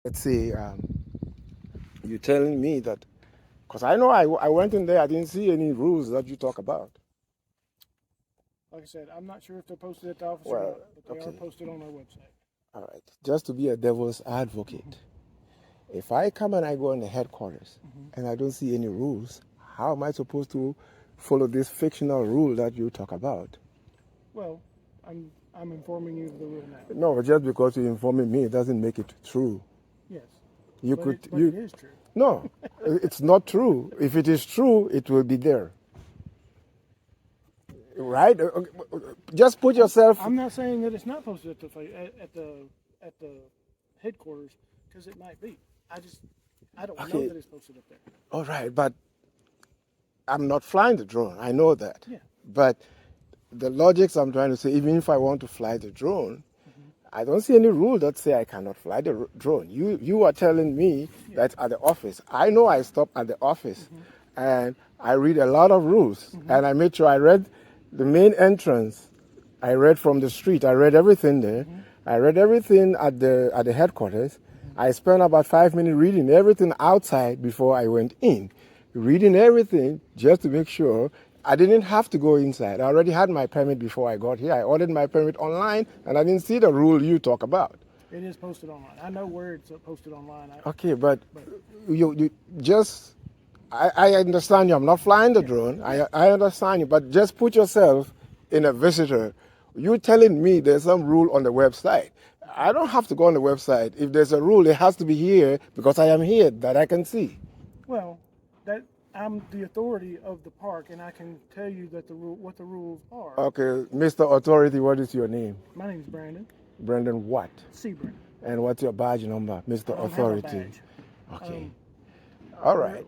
Let's say you're telling me that, because I know I went in there, I didn't see any rules that you talk about. Like I said, I'm not sure if they're posted at the office or Well, not, but they are okay, posted on our website. all right. Just to be a devil's Mm-hmm. advocate, if I come and I go in the headquarters Mm-hmm. and I don't see any rules, how am I supposed to follow this fictional rule that you talk about? Well, I'm informing you of the rule now. No, just because you're informing me, it doesn't make it true. Yes, You but could, it is true. no, it's not true. If it is true, it will be there. Right? Just put yourself. I'm not saying that it's not posted at the headquarters because it might be. I don't know Okay, that it's posted up there. all right, but I'm not flying the drone. I know that. Yeah. But the logics I'm trying to say, even if I want to fly the drone, Mm-hmm. I don't see any rule that say I cannot fly the drone. You are telling me Yeah. that at the office. I know I stop at the office, Mm-hmm. and I read a lot of rules, Mm-hmm. and I made sure I read the main entrance. I read from the street. I read everything there. Mm-hmm. I read everything at the headquarters. I spent about 5 minutes reading everything outside before I went in, reading everything just to make sure I didn't have to go inside. I already had my permit before I got here. I ordered my permit online, and I didn't see the rule you talk about. It is posted online. I know where it's posted online. Okay, but But you just I understand you. I'm not flying the yeah, drone. yeah. I understand you, but just put yourself in a visitor. You telling me there's some rule on the website. Okay. I don't have to go on the website. If there's a rule, it has to be here because I am here that I can see. Well, that I'm the authority of the park, and I can tell you that what the rules are. Okay, Mr. Authority, what is your name? My name is Brandon Brendan what? C. Brandon. And what's your badge number, I Mr. don't have a Authority? badge. Okay. Um, All we're, right.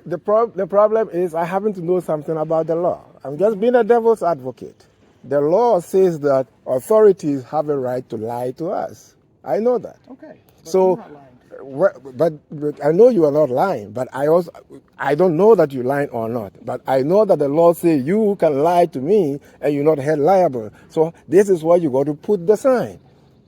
The problem is I happen to know something about the law. I'm just mm-hmm. being a devil's advocate. The law says that authorities have a right to lie to us. I know that. Okay, but I'm So, not lying to you. but I know you are not lying. But I don't know that you're lying or not. But I know that the law says you can lie to me and you're not held liable. So this is why you got to put the sign.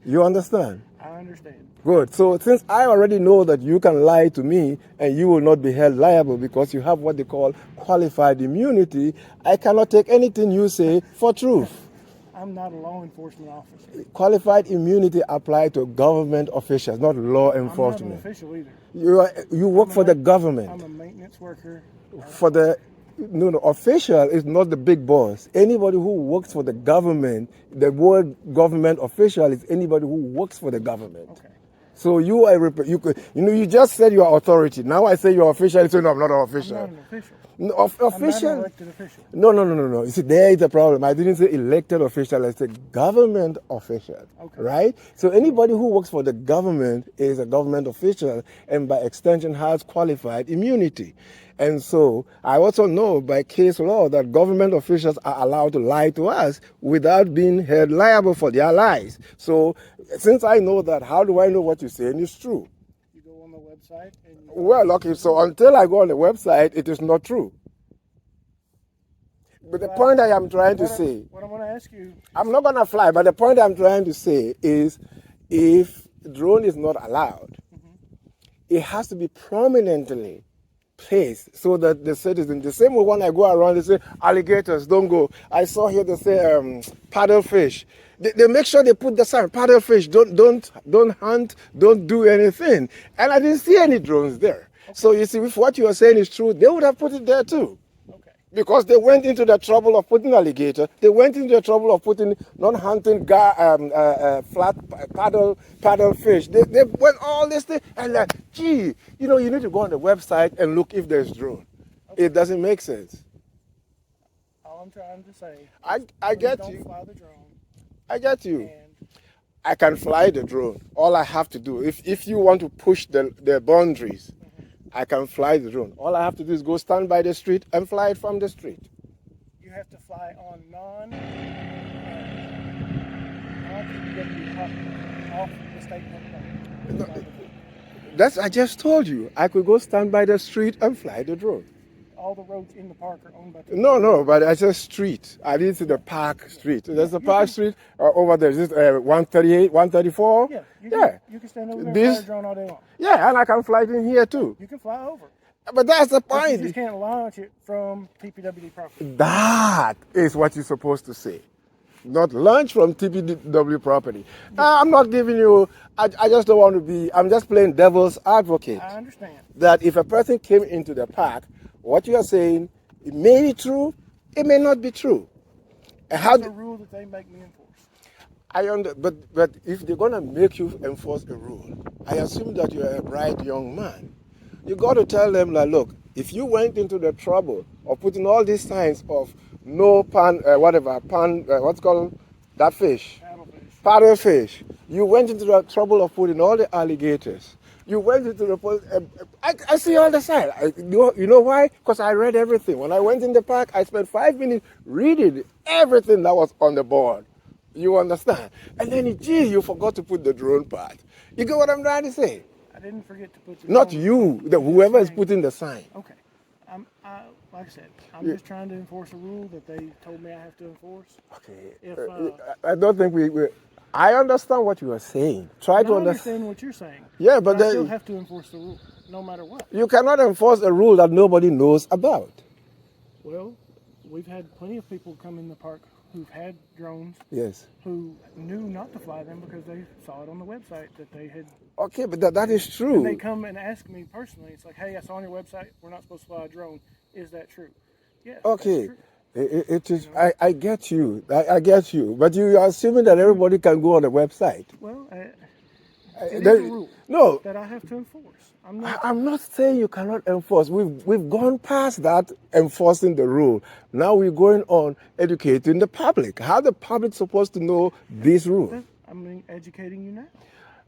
You understand? I understand. Good. So since I already know that you can lie to me and you will not be held liable because you have what they call qualified immunity, I cannot take anything you say for truth. I'm not a law enforcement officer. Qualified immunity apply to government officials, not law I'm not an enforcement. official either. You work for the government. I'm a maintenance worker. For the no, official is not the big boss. Anybody who works for the government, the word government official is anybody who works for the government. Okay. So you are you just said you are authority. Now I say you're official. You say no, I'm not an I'm not official. an official. No, I'm not an official. elected official. No. You see, there is a problem. I didn't say elected official. I said government official. Okay. Right? So anybody who works for the government is a government official, and by extension has qualified immunity. And so I also know by case law that government officials are allowed to lie to us without being held liable for their lies. So since I know that, how do I know what you're saying is true? You go on the website and you Well, okay, so until I go on the website, it is not true. But the point I am trying to say, what I want to ask you, I'm not going to fly, but the point I'm trying to say is if drone is not allowed, it has to be prominently placed so that the citizen, the same way when I go around, they say alligators don't go. I saw here they say paddlefish. They make sure they put the sign paddlefish. Don't hunt. Don't do anything. And I didn't see any drones there. So you see, if what you are saying is true, they would have put it there too. okay, Because they went into the trouble of putting alligator, they went into the trouble of putting non-hunting flat paddle fish. They went all this thing and like, gee, you need to go on the website and look if there's drone. okay. It doesn't make sense. All I'm trying to say, I please get don't you. fly the drone. I get you. And I can fly the drone. All I have to do, if you want to push the boundaries, I can fly the drone. All I have to do is go stand by the street and fly it from the street. you have to fly on non-TPWD property off the state public land. I just told you, I could go stand by the street and fly the drone. all the roads in the park are owned by TPWD. No, but I said street. I didn't see the park street. There's a park street over there. Is it 138, 134? Yeah, you can stand over there and This- fly a drone all day long. Yeah, and I can fly it in here too. You can fly over. But that's the But you point. just can't launch it from TPWD property. That is what you're supposed to say. Not launch from TPW property. I'm not giving you, I just don't want to be, I'm just playing devil's advocate. I understand. That if a person came into the park, what you are saying, it may be true, it may not be true. And how It's a rule that they make me enforce. but if they're gonna make you enforce a rule, I assume that you're a bright young man. You got to tell them that, look, if you went into the trouble of putting all these signs of no pan, what's called that fish, paddlefish. You went into the trouble of putting all the alligators. You went into the I see all the signs. You know why? Because I read everything. When I went in the park, I spent 5 minutes reading everything that was on the board. You understand? And then, gee, you forgot to put the drone part. You get what I'm trying to say? I didn't forget to put the Not drone. you, whoever is putting the sign. Okay. Like I said, I'm just trying to enforce a rule that they told me I have to enforce. Okay. If, I don't think I understand what you are saying. Try to I understand. understand what you're saying. Yeah, but I still have to enforce the rule, no matter what. You cannot enforce a rule that nobody knows about. Well, we've had plenty of people come in the park who've had drones, Yes. who knew not to fly them because they saw it on the website that they had. Okay, but that is And true. they come and ask me personally. It's like, hey, I saw on your website we're not supposed to fly a drone. Is that true? Yes. Okay. That's true. It is. I get you. I get you. But you are assuming that everybody can go on the website. Well, it is There- a rule No, that I have to enforce. I'm not. I'm not saying you cannot enforce. We've gone past that enforcing the rule. Now we're going on educating the public. How the public supposed to know this rule? I'm educating you now.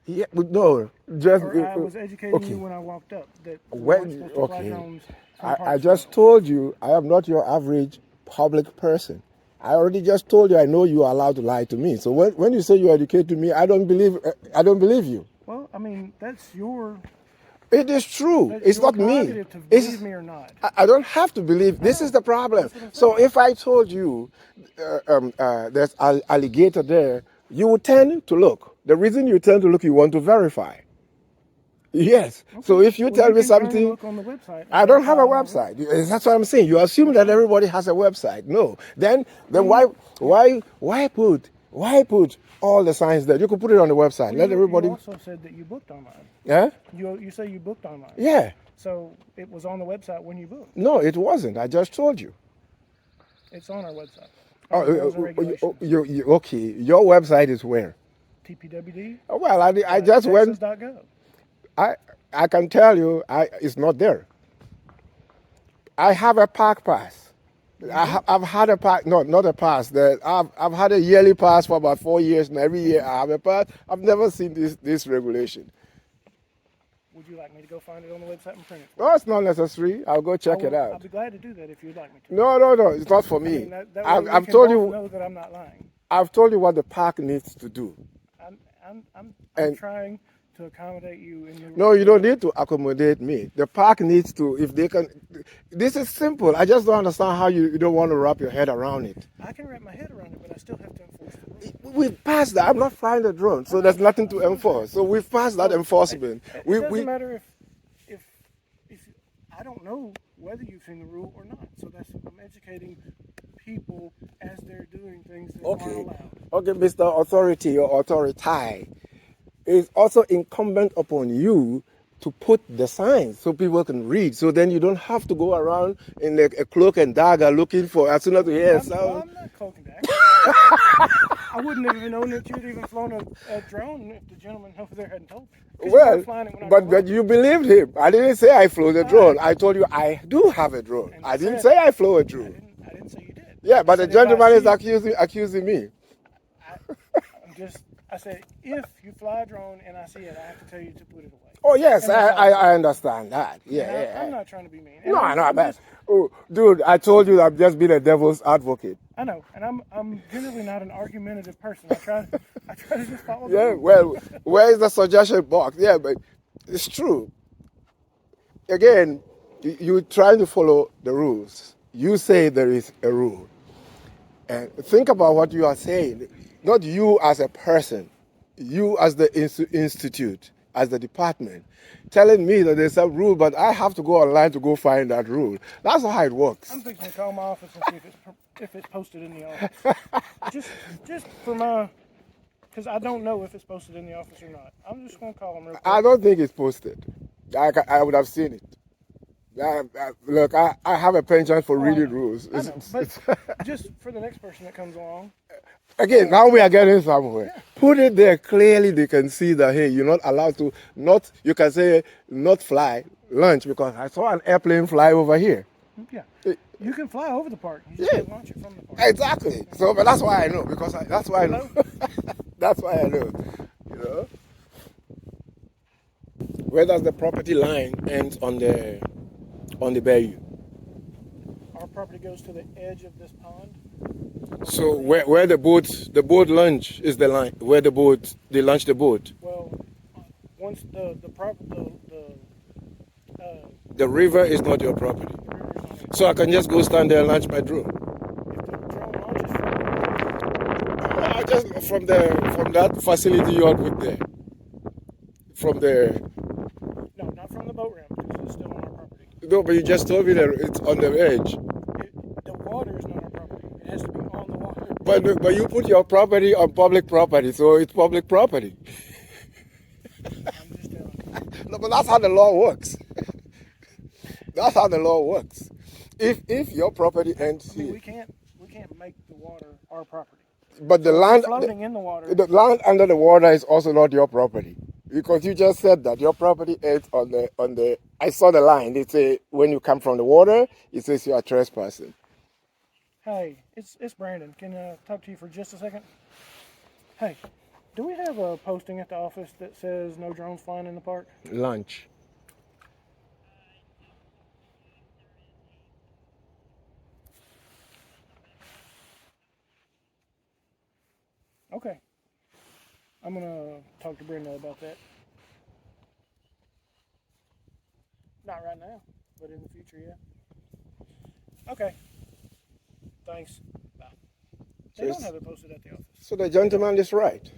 Yeah, but no, just Or I was educating okay. you when I walked up that we When- weren't supposed to fly okay. drones from I parks. just told you I am not your average public person. I already just told you I know you are allowed to lie to me. So when you say you educate to me, I don't believe you. Well, I mean, that's your. It is true. That's It's your not me. prerogative to It's, believe me or not. I don't have to believe. This is the problem. So if I told you there's an alligator there, you would tend to look. The reason you tend to look, you want to verify. Yes. So if you Well, tell you me can turn and something, look on the website. I don't have a website. That's what I'm saying. You assume that everybody has a website. No. Then why put all the signs there? You could put it on the website. Let everybody. You also said that you booked online. Yeah. You say you booked online. Yeah. So it was on the website when you booked. No, it wasn't. I just told you. It's on our website. Oh, Rules and regulations. okay. Your website is where? TPWD. Well, I just went. Texas.gov. I can tell you, it's not there. I have a park pass. I've had a pass, no, not a pass. I've had a yearly pass for about 4 years, and every year I have a pass. I've never seen this regulation. Would you like me to go find it on the website and print it? No, it's not necessary. I'll go check it I'll out. be glad to do that if you'd like me to. No, it's not for I me. mean, that way I've we can told both you. know that I'm not lying. I've told you what the park needs to do. I'm And- trying to accommodate you in your. No, you don't need to accommodate me. The park needs to, if they can. This is simple. I just don't understand how you don't want to wrap your head around it. I can wrap my head around it, but I still have to enforce the rule. We've passed that. I'm not flying the drone, so there's nothing to enforce. So we've passed that enforcement. It doesn't matter if I don't know whether you've seen the rule or not. So I'm educating people as they're doing things that aren't allowed. Okay, Mr. Authority or Authority, it's also incumbent upon you to put the signs so people can read. So then you don't have to go around in a cloak and dagger looking for as soon as you hear a sound. I'm not cloak and dagger. I wouldn't have even known that you'd even flown a drone if the gentleman over there hadn't told me. 'Cause you Well, were flying it when I got but you believed him. I didn't say I flew the drone. I told you I do have a drone. And I didn't said- say I flew a drone. I didn't say you did. Yeah, but I the said if I gentleman is see you- accusing me. I said, if you fly a drone and I see it, I have to tell you to put it away. Oh yes, And that's all I understand that. And Yeah. I'm not trying to be mean. And No, I'm man. just- Oh, dude, I told you I've just been a devil's advocate. I know, and I'm generally not an argumentative person. I try to just follow. the Yeah, rules. well, where is the suggestion box? Yeah, but it's true. Again, You try to follow the rules. You say there is a rule. And think about what you are saying. Not you as a person, you as the institute, as the department, telling me that there's a rule, but I have to go online to go find that rule. That's how it works. I'm fixing to call my office and see if it's posted in the office. just for my, because I don't know if it's posted in the office or not. I'm just gonna call them real quick. I don't think it's posted. I would have seen it. Look, I have a penchant for reading rules. I know, but just for the next person that comes along. Again, now we are getting somewhere. Yeah. Put it there clearly. They can see that, hey, you're not allowed to you can say not fly lunch because I saw an airplane fly over here. Yeah, you can fly over the park. You just can't launch it from the park. Exactly. So, but that's why I know because that's why I know. That's why I know. You know. Where does the property line end on the bayou? Our property goes to the edge of this pond. So where the boat launch is the line where they launch the boat. Well, once The river is not your property. the river's on it. So I can just go stand there and launch my drone. If the drone launches from Just from that facility you are put there. From the no, not from the boat ramp because it's still on our property. no, but you just told me that it's on the edge. The water is not our property. It has to be on the water. But you put your property on public property, so it's public property. I'm just telling you. No, but that's how the law works. That's how the law works. If your property ends I mean, here, we can't make the water our property. but the If land it's floating in the water. the land under the water is also not your property because you just said that your property ends on the. I saw the line. It say when you come from the water, it says you are trespassing. Hey, it's Brandon. Can I talk to you for just a second? Hey, do we have a posting at the office that says no drones flying in the park? Lunch. Okay. I'm gonna talk to Brenda about that. Not right now, but in the future, yeah. Okay. Thanks. Bye. They don't have it posted at the office. So the gentleman is right.